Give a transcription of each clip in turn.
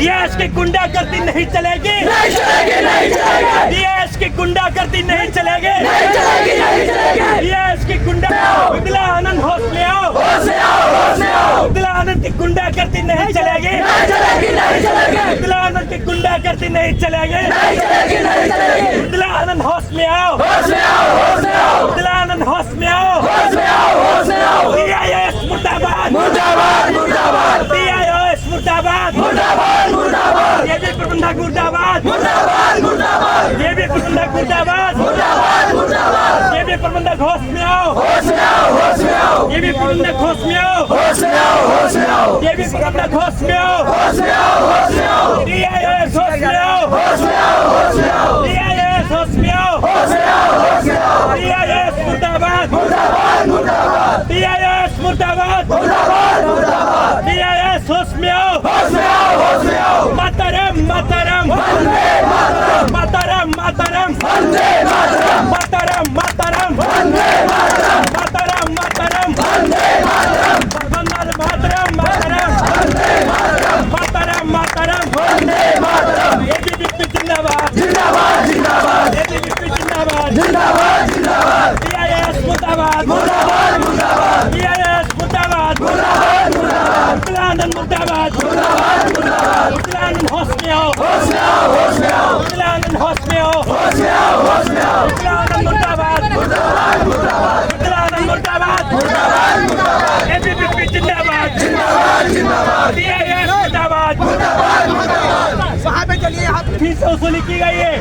देश की गुंडागर्दी नहीं चलेगी, नहीं चलेगी, नहीं चलेगी। देश की गुंडागर्दी नहीं चलेगी, नहीं चलेगी, नहीं चलेगी। देश की गुंडा उदला आनंद होश में आओ, होश में आओ, होश में आओ। उदला आनंद की गुंडागर्दी नहीं चलेगी, नहीं चलेगी, नहीं चलेगी। उदला आनंद की गुंडागर्दी नहीं चलेगी, नहीं चलेगी, नहीं चलेगी। उदला आनंद होश में आओ, होश में आओ, होश में आओ। उदला आनंद होश में आओ, होश में आओ, होश में आओ। DIS मुर्दाबाद, मुर्दाबाद, मुर्दाबाद। DIS मुर्दाबाद, मुर्दाबाद, मुर्दाबाद। ये भी प्रबंधक मुर्दाबाद, मुर्दाबाद, मुर्दाबाद। ये भी प्रबंधक मुर्दाबाद, मुर्दाबाद, मुर्दाबाद। ये भी प्रबंधक होश में आओ, होश में आओ, होश में आओ। ये भी प्रबंधक होश में आओ, होश में आओ, होश में आओ। ये भी प्रबंधक होश में आओ, होश में आओ, होश में आओ। DIS होश में आओ, होश में आओ, होश में आओ। DIS होश में आओ, होश में आओ, होश में आओ। DIS मुर्दाबाद, मुर्दाबाद, मुर्दाबाद। DIS मुर्दाबाद, मुर्दाबाद, मुर्दाबाद। DIS होश में आओ, होश में आओ, होश में आओ। मातरम मातरम वंदे मातरम, मातरम मातरम वंदे मातरम, मातरम मातरम वंदे मातरम, मातरम मातरम वंदे मातरम, मातरम मातरम वंदे मातरम, मातरम मातरम वंदे मातरम। ABVP जिंदाबाद, जिंदाबाद, जिंदाबाद। ABVP जिंदाबाद, जिंदाबाद, जिंदाबाद। DIS मुर्दाबाद, मुर्दाबाद, मुर्दाबाद। DIS मुर्दाबाद, मुर्दाबाद, मुर्दाबाद। उदलानंद मुर्दाबाद, मुर्दाबाद, मुर्दाबाद। उदलानंद होश में आओ, होश में आओ, होश में आओ। उदलानंद होश में आओ, होश में आओ, होश में आओ। उदलानंद मुर्दाबाद, मुर्दाबाद, मुर्दाबाद। उदलानंद मुर्दाबाद, मुर्दाबाद, मुर्दाबाद। ABVP जिंदाबाद, जिंदाबाद, जिंदाबाद। DIS मुर्दाबाद, मुर्दाबाद, मुर्दाबाद। वहाँ पे चलिए यहाँ फीस वसूली की गई है।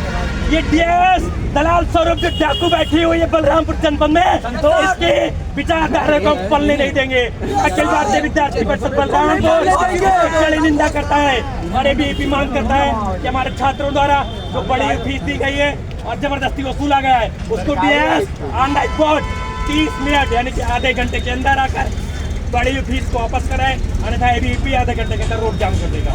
ये DIS दलाल स्वरूप जो डाकू बैठी हुई है बलरामपुर जनपद में, तो इसकी विचारधारा को पलने नहीं देंगे। अखिल भारतीय विद्यार्थी परिषद बलरामपुर कड़ी निंदा करता है और ABVP मांग करता है कि हमारे छात्रों द्वारा जो बड़ी फीस दी गई है और जबरदस्ती वसूला गया है, उसको DIS on the spot 30 minute यानी कि आधे घंटे के अंदर आकर बड़ी फीस को वापस कराए, अन्यथा ABVP आधे घंटे के अंदर रोड जाम कर देगा।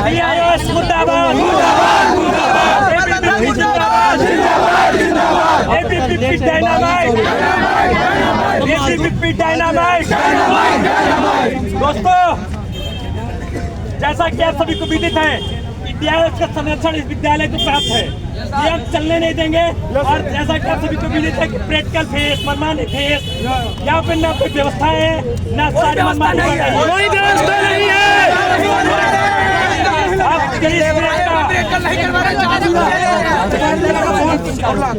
DIS मुर्दाबाद, ABVP डायनामाइट, ABVP डायनामाइट। दोस्तों, जैसा कि आप सभी को विदित है कि DIS का संरक्षण इस विद्यालय को प्राप्त है, ये हम चलने नहीं देंगे। और जैसा कि आप सभी को विदित है कि प्रैक्टिकल फेस, मनमानी फेस, यहाँ पे ना कोई व्यवस्था है, ना सारी मनमानी कोई व्यवस्था नहीं है।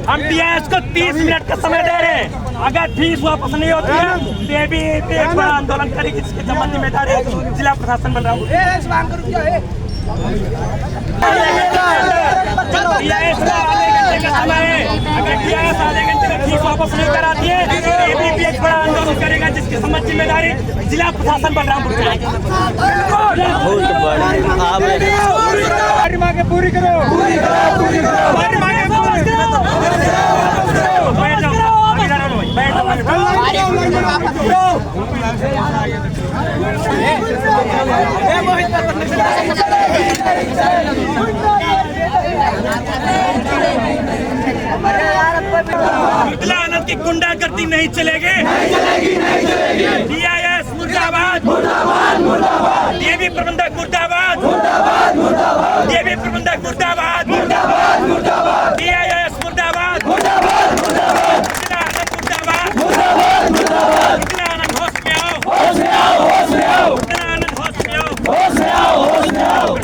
हम DIS को 30 मिनट का समय दे रहे हैं। अगर फीस वापस नहीं होती है तो ABVP एक बड़ा आंदोलन करेगी, जिसके संबंध में जिम्मेदार जिला प्रशासन बन रहा हूँ। DIS का आधे घंटे का समय है। अगर DIS आधे घंटे में फीस वापस नहीं कराती है तो ABVP एक बड़ा आंदोलन करेगा, जिसकी समझ जिम्मेदारी जिला प्रशासन बलरामपुर की है। मांगे पूरी करो, पूरी करो, पूरी करो। हमारी मांगे पूरी करो। बैठ जाओ, बैठ आनंद की गुंडागर्दी नहीं चलेगी, नहीं चलेगी, नहीं चलेगी। DIS मुर्दाबाद, मुर्दाबाद, मुर्दाबाद। ये भी प्रबंधक मुर्दाबाद, मुर्दाबाद, मुर्दाबाद। ये भी प्रबंधक मुर्दाबाद, मुर्दाबाद, मुर्दाबाद। DIS मुर्दाबाद, मुर्दाबाद, मुर्दाबाद। मुर्दाबाद, मुर्दाबाद, मुर्दाबाद। होश में आओ, होश में आओ, होश में आओ। होश में आओ, होश में आओ, होश में आओ।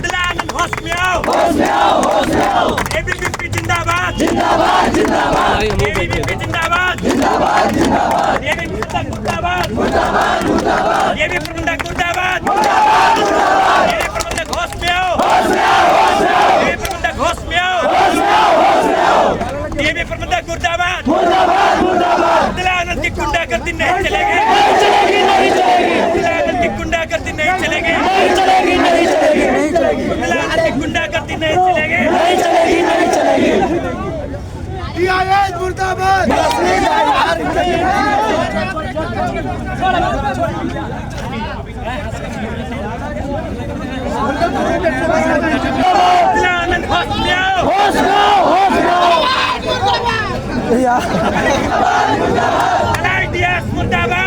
होश में आओ, होश में आओ, होश में आओ। ABVP जिंदाबाद, जिंदाबाद, जिंदाबाद। ABVP जिंदाबाद, जिंदाबाद, जिंदाबाद। ये भी प्रबंधक मुर्दाबाद, मुर्दाबाद, मुर्दाबाद। ये भी प्रबंधक मुर्दाबाद, मुर्दाबाद, मुर्दाबाद। ये भी प्रबंधक होश में आओ, होश में आओ, होश में आओ। ये भी प्रबंधक होश में आओ, होश में आओ, होश में आओ। ये भी प्रबंधक मुर्दाबाद। मुर्दाबाद, मुर्दाबाद। आनंद की गुंडागर्दी नहीं चलेगी, नहीं चलेगी, नहीं चलेगी। आनंद होश लो IDS मुर्दाबाद